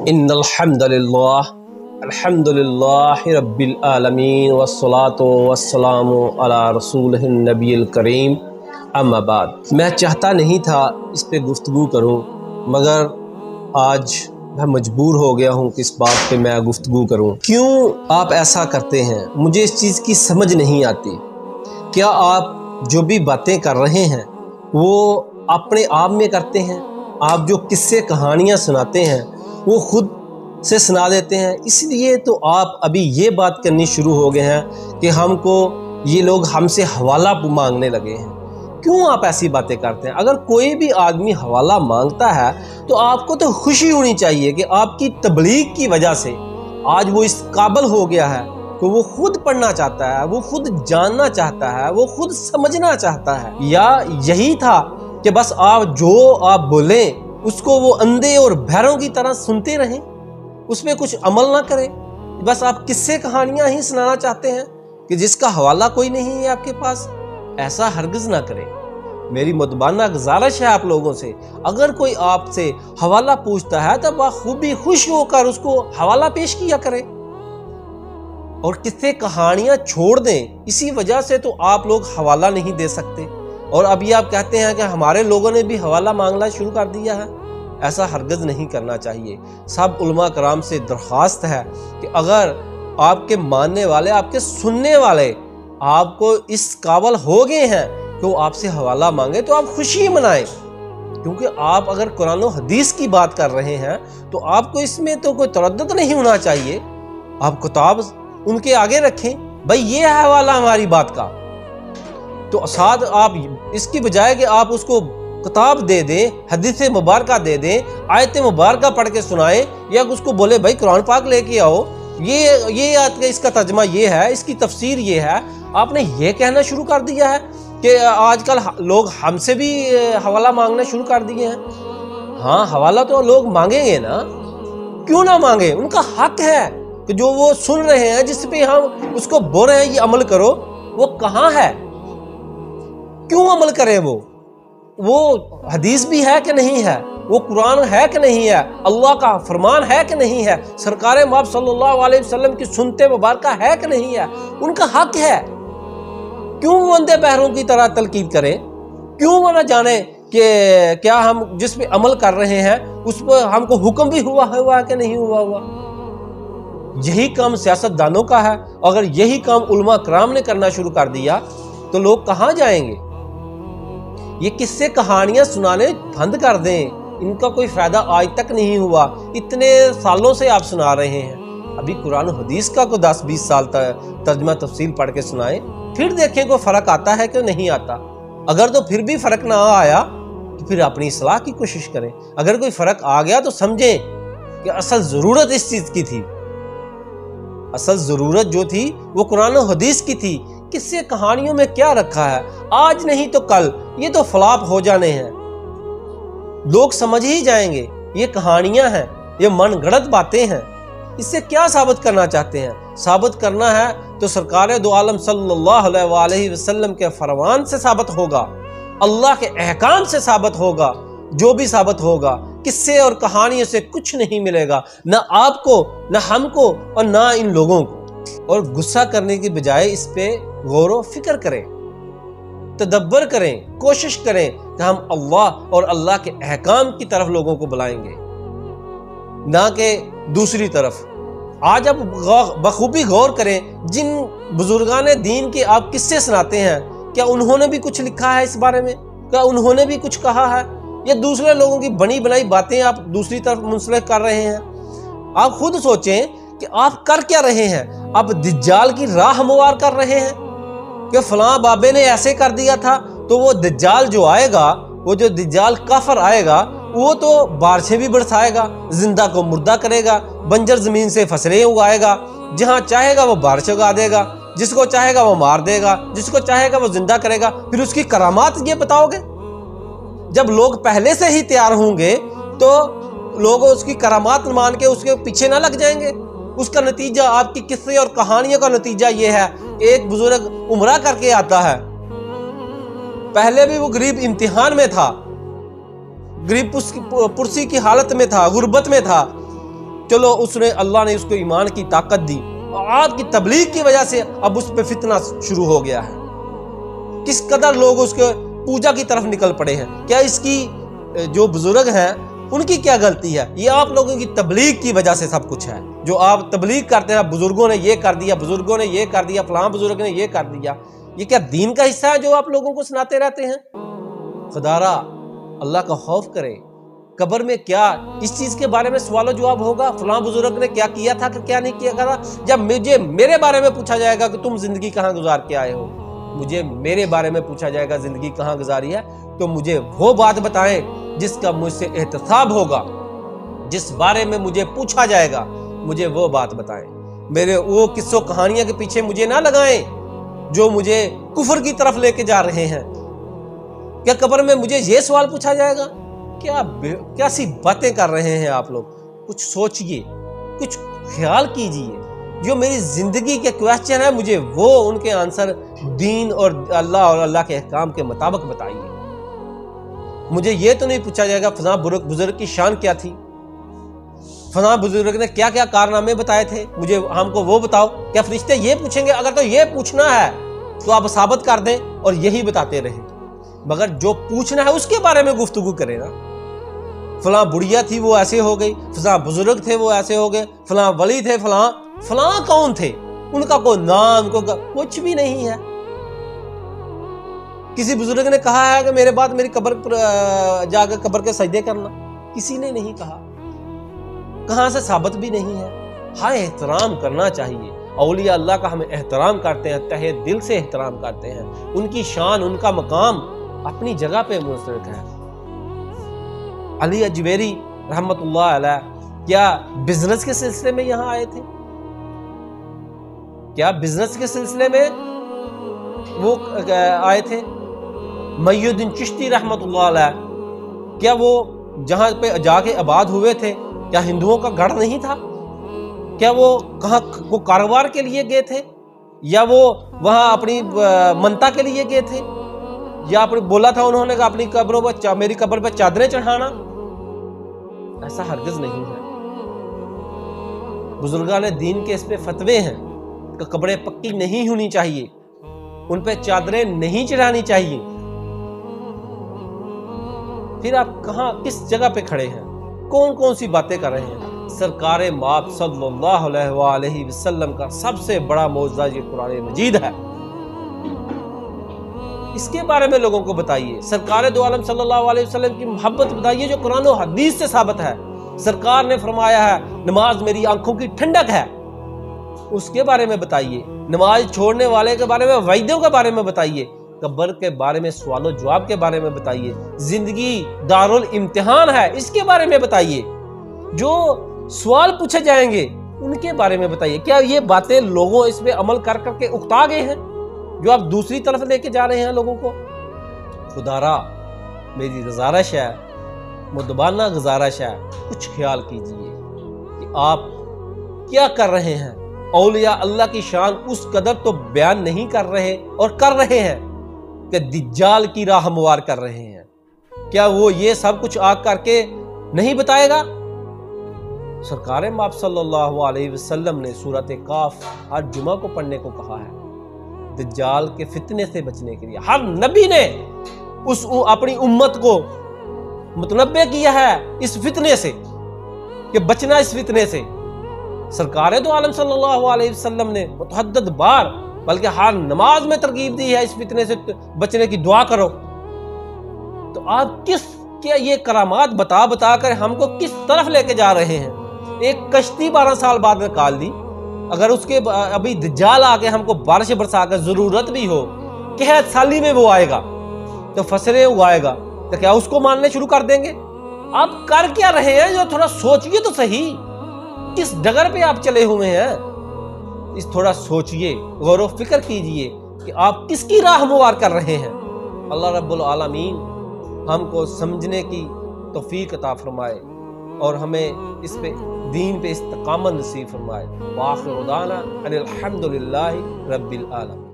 ان الحمدللہ رب العالمین والصلاة والسلام علی رسولہ النبی الکریم اما بعد۔ میں چاہتا نہیں تھا اس پہ گفتگو کروں، مگر آج میں مجبور ہو گیا ہوں کہ اس بات پہ میں گفتگو کروں۔ کیوں آپ ایسا کرتے ہیں؟ مجھے اس چیز کی سمجھ نہیں آتی۔ کیا آپ جو بھی باتیں کر رہے ہیں وہ اپنے آپ میں کرتے ہیں؟ آپ جو قصے کہانیاں سناتے ہیں وہ خود سے سنا دیتے ہیں، اس لیے تو آپ ابھی یہ بات کرنی شروع ہو گئے ہیں کہ ہم کو یہ لوگ ہم سے حوالہ مانگنے لگے ہیں۔ کیوں آپ ایسی باتیں کرتے ہیں؟ اگر کوئی بھی آدمی حوالہ مانگتا ہے تو آپ کو تو خوشی ہونی چاہیے کہ آپ کی تبلیغ کی وجہ سے آج وہ اس قابل ہو گیا ہے کہ وہ خود پڑھنا چاہتا ہے، وہ خود جاننا چاہتا ہے، وہ خود سمجھنا چاہتا ہے۔ یا یہی تھا کہ بس آپ بولیں اس کو وہ اندھے اور بہروں کی طرح سنتے رہیں، اس میں کچھ عمل نہ کریں؟ بس آپ قصے کہانیاں ہی سنانا چاہتے ہیں کہ جس کا حوالہ کوئی نہیں ہے آپ کے پاس؟ ایسا ہرگز نہ کریں۔ میری مدبانہ گزارش ہے آپ لوگوں سے، اگر کوئی آپ سے حوالہ پوچھتا ہے تو بخوبی خوش ہو کر اس کو حوالہ پیش کیا کریں اور قصے کہانیاں چھوڑ دیں۔ اسی وجہ سے تو آپ لوگ حوالہ نہیں دے سکتے، اور ابھی آپ کہتے ہیں کہ ہمارے لوگوں نے بھی حوالہ مانگنا شروع کر دیا ہے۔ ایسا ہرگز نہیں کرنا چاہیے۔ سب علماء کرام سے درخواست ہے کہ اگر آپ کے ماننے والے، آپ کے سننے والے آپ کو اس قابل ہو گئے ہیں کہ وہ آپ سے حوالہ مانگے تو آپ خوشی منائیں، کیونکہ آپ اگر قرآن و حدیث کی بات کر رہے ہیں تو آپ کو اس میں تو کوئی تردد نہیں ہونا چاہیے۔ آپ کتاب ان کے آگے رکھیں، بھائی یہ ہے حوالہ ہماری بات کا، تو ساتھ آپ اس کی بجائے کہ آپ اس کو کتاب دے دیں، حدیث مبارکہ دے دیں، آیت مبارکہ پڑھ کے سنائیں، یا اس کو بولے بھائی قرآن پاک لے کے آؤ، یہ اس کا ترجمہ یہ ہے، اس کی تفسیر یہ ہے، آپ نے یہ کہنا شروع کر دیا ہے کہ آج کل لوگ ہم سے بھی حوالہ مانگنا شروع کر دیے ہیں۔ ہاں، حوالہ تو لوگ مانگیں گے نا، کیوں نہ مانگیں؟ ان کا حق ہے کہ جو وہ سن رہے ہیں، جس پہ ہم اس کو بول رہے ہیں یہ عمل کرو، وہ کہاں ہے؟ کیوں عمل کریں؟ وہ حدیث بھی ہے کہ نہیں ہے؟ وہ قرآن ہے کہ نہیں ہے؟ اللہ کا فرمان ہے کہ نہیں ہے؟ سرکار مآب صلی اللہ علیہ وسلم کی سنت مبارکہ ہے کہ نہیں ہے؟ ان کا حق ہے۔ کیوں وہ اندھے بہروں کی طرح تلقین کریں؟ کیوں وہ نہ جانیں کہ کیا ہم جس پہ عمل کر رہے ہیں اس پہ ہم کو حکم بھی ہوا کہ نہیں ہوا؟ یہی کام سیاست دانوں کا ہے۔ اگر یہی کام علماء کرام نے کرنا شروع کر دیا تو لوگ کہاں جائیں گے؟ یہ قصے کہانیاں سنانے بند کر دیں، ان کا کوئی فائدہ آج تک نہیں ہوا۔ اتنے سالوں سے آپ سنا رہے ہیں، ابھی قرآن و حدیث کا کوئی 10-20 سال ترجمہ تفسیر پڑھ کے سنائیں، پھر دیکھیں کوئی فرق آتا ہے کہ نہیں آتا۔ اگر تو پھر بھی فرق نہ آیا تو پھر اپنی اصلاح کی کوشش کریں۔ اگر کوئی فرق آ گیا تو سمجھیں کہ اصل ضرورت اس چیز کی تھی، اصل ضرورت جو تھی وہ قرآن و حدیث کی تھی۔ قصے کہانیوں میں کیا رکھا ہے؟ آج نہیں تو کل یہ تو فلاپ ہو جانے ہیں، لوگ سمجھ ہی جائیں گے یہ کہانیاں ہیں، یہ من گڑت باتیں ہیں۔ اس سے کیا ثابت کرنا چاہتے ہیں؟ ثابت کرنا ہے تو سرکار دو عالم صلی اللہ علیہ وسلم کے فرمان سے ثابت ہوگا، اللہ کے احکام سے ثابت ہوگا۔ جو بھی ثابت ہوگا، قصے اور کہانیوں سے کچھ نہیں ملے گا، نہ آپ کو، نہ ہم کو، اور نہ ان لوگوں کو۔ اور غصہ کرنے کی بجائے اس پہ غور و فکر کریں، تدبر کریں، کوشش کریں کہ ہم اللہ اور اللہ کے احکام کی طرف لوگوں کو بلائیں گے، نہ کہ دوسری طرف۔ آج آپ بخوبی غور کریں، جن بزرگان دین کے آپ قصے سناتے ہیں، کیا انہوں نے بھی کچھ لکھا ہے اس بارے میں؟ کیا انہوں نے بھی کچھ کہا ہے؟ یا دوسرے لوگوں کی بنی بنائی باتیں آپ دوسری طرف منسلک کر رہے ہیں؟ آپ خود سوچیں کہ آپ کر کیا رہے ہیں؟ آپ دجال کی راہ ہموار کر رہے ہیں کہ فلاں بابے نے ایسے کر دیا تھا، تو وہ دجال جو آئے گا، وہ جو دجال کافر آئے گا، وہ تو بارشیں بھی برسائے گا، زندہ کو مردہ کرے گا، بنجر زمین سے فصلیں اگائے گا، جہاں چاہے گا وہ بارش اگا دے گا، جس کو چاہے گا وہ مار دے گا، جس کو چاہے گا وہ زندہ کرے گا۔ پھر اس کی کرامات یہ بتاؤ گے؟ جب لوگ پہلے سے ہی تیار ہوں گے تو لوگ اس کی کرامات مان کے اس کے پیچھے نہ لگ جائیں گے۔ اس کا نتیجہ، آپ کی قصے اور کہانیوں کا نتیجہ یہ ہے کہ ایک بزرگ عمرہ کر کے آتا ہے، پہلے بھی وہ غریب امتحان میں تھا، غریب پرسی کی حالت میں تھا، غربت میں تھا، چلو اللہ نے اس کو ایمان کی طاقت دی، آپ کی تبلیغ کی وجہ سے اب اس پہ فتنہ شروع ہو گیا ہے، کس قدر لوگ اس کے پوجا کی طرف نکل پڑے ہیں۔ کیا اس کی جو بزرگ ہیں ان کی کیا غلطی ہے؟ یہ آپ لوگوں کی تبلیغ کی وجہ سے سب کچھ ہے، جو آپ تبلیغ کرتے ہیں بزرگوں نے یہ کر دیا، بزرگوں نے یہ کر دیا، فلاں بزرگ نے یہ کر دیا، یہ کیا دین کا حصہ ہے جو آپ لوگوں کو سناتے رہتے ہیں؟ خدارا اللہ کا خوف کرے، قبر میں کیا اس چیز کے بارے میں سوال و جواب ہوگا، فلاں بزرگ نے کیا کیا تھا کہ کیا نہیں کیا تھا؟ جب میرے بارے میں پوچھا جائے گا کہ تم زندگی کہاں گزار کے آئے ہو، میرے بارے میں پوچھا جائے گا زندگی کہاں گزاری ہے، تو مجھے وہ بات بتائیں جس کا مجھ سے احتساب ہوگا، جس بارے میں مجھے پوچھا جائے گا مجھے وہ بات بتائیں، میرے وہ قصوں کہانیاں کے پیچھے مجھے نہ لگائیں جو مجھے کفر کی طرف لے کے جا رہے ہیں۔ کیا قبر میں مجھے یہ سوال پوچھا جائے گا؟ کیا سی باتیں کر رہے ہیں آپ لوگ؟ کچھ سوچئے، کچھ خیال کیجئے، جو میری زندگی کے کویسچن ہے مجھے وہ ان کے آنسر دین اور اللہ کے احکام کے مطابق بتائیے۔ مجھے یہ تو نہیں پوچھا جائے گا فلاں بزرگ کی شان کیا تھی، فلاں بزرگ نے کیا کیا کارنامے بتائے تھے، ہم کو وہ بتاؤ۔ کیا فرشتے یہ پوچھیں گے؟ اگر تو یہ پوچھنا ہے تو آپ ثابت کر دیں اور یہی بتاتے رہیں، مگر جو پوچھنا ہے اس کے بارے میں گفتگو کریں نا۔ فلاں بڑھیا تھی وہ ایسے ہو گئی، فلاں بزرگ تھے وہ ایسے ہو گئے، فلاں ولی تھے، فلاں کون تھے، ان کا کوئی نام کچھ بھی نہیں ہے۔ کسی بزرگ نے کہا ہے کہ میرے بعد میری قبر پر جا کے قبر کے سجدے کرنا؟ کسی نے نہیں کہا، کہاں سے ثابت بھی نہیں ہے۔ ہاں احترام کرنا چاہیے، اولیاء اللہ کا ہم احترام کرتے ہیں، تہہ دل سے احترام کرتے ہیں، ان کی شان، ان کا مقام اپنی جگہ پہ مسترد ہے۔ علی اجویری رحمت اللہ علیہ کیا بزنس کے سلسلے میں یہاں آئے تھے؟ کیا بزنس کے سلسلے میں وہ آئے تھے؟ محی الدین چشتی رحمت اللہ علیہ کیا وہ جہاں پہ جا کے آباد ہوئے تھے کیا ہندوؤں کا گڑھ نہیں تھا؟ کیا وہ کہاں وہ کاروبار کے لیے گئے تھے، یا وہ وہاں اپنی منتا کے لیے گئے تھے، یا بولا تھا انہوں نے کہ اپنی قبروں پر میری قبر پر چادریں چڑھانا؟ ایسا ہرگز نہیں ہے۔ بزرگان دین کے اس پہ فتوے ہیں کہ قبریں پکی نہیں ہونی چاہیے، ان پہ چادریں نہیں چڑھانی چاہیے۔ پھر آپ کہاں کس جگہ پہ کھڑے ہیں، کون سی باتیں کر رہے ہیں؟ سرکار مآب صلی اللہ علیہ وآلہ وسلم کا سب سے بڑا معجزہ یہ قرآن مجید ہے، اس کے بارے میں لوگوں کو بتائیے۔ سرکار دو عالم صلی اللہ علیہ وسلم کی محبت بتائیے جو قرآن و حدیث سے ثابت ہے۔ سرکار نے فرمایا ہے نماز میری آنکھوں کی ٹھنڈک ہے، اس کے بارے میں بتائیے۔ نماز چھوڑنے والے کے بارے میں، وعیدوں کے بارے میں بتائیے۔ قبر کے بارے میں، سوال و جواب کے بارے میں بتائیے۔ زندگی دارالامتحان ہے، اس کے بارے میں بتائیے۔ جو سوال پوچھے جائیں گے ان کے بارے میں بتائیے۔ کیا یہ باتیں لوگوں اس پہ عمل کر کے اکتا گئے ہیں جو آپ دوسری طرف لے کے جا رہے ہیں لوگوں کو؟ خدارا میری گزارش ہے، مدبانہ گزارش ہے، کچھ خیال کیجئے کہ آپ کیا کر رہے ہیں۔ اولیاء اللہ کی شان اس قدر تو بیان نہیں کر رہے اور کر رہے ہیں کہ دجال کی راہ ہموار کر رہے ہیں۔ کیا وہ یہ سب کچھ آ کر کے نہیں بتائے گا؟ سرکار مآب صلی اللہ علیہ وسلم نے سورۃ کاف ہر جمعہ کو پڑھنے کو کہا ہے، دجال کے فتنے سے بچنے کے لیے۔ ہر نبی نے اپنی امت کو متنبہ کیا ہے اس فتنے سے کہ بچنا اس فتنے سے۔ سرکار دو عالم صلی اللہ علیہ وسلم نے متعدد بار بلکہ ہر نماز میں ترغیب دی ہے اس فتنے سے بچنے کی دعا کرو۔ تو آپ کیا یہ کرامات بتا کر ہم کو کس طرف لے کے جا رہے ہیں؟ ایک کشتی 12 سال بعد نکال دی، اگر اس کے ابھی دجال آگے ہم کو بارش برسا کر ضرورت بھی ہو قحط سالی میں وہ آئے گا تو فصلیں اگائے گا، تو کیا اس کو ماننے شروع کر دیں گے؟ آپ کر کیا رہے ہیں؟ جو تھوڑا سوچئے تو صحیح، کس ڈگر پہ آپ چلے ہوئے ہیں؟ اس تھوڑا سوچئے، غور و فکر کیجئے کہ آپ کس کی راہ ہموار کر رہے ہیں۔ اللہ رب العالمین ہم کو سمجھنے کی توفیق عطا فرمائے اور ہمیں اس پہ دین پہ استقامت نصیب فرمائے۔ وآخر دعوانا ان الحمدللہ رب العالمین۔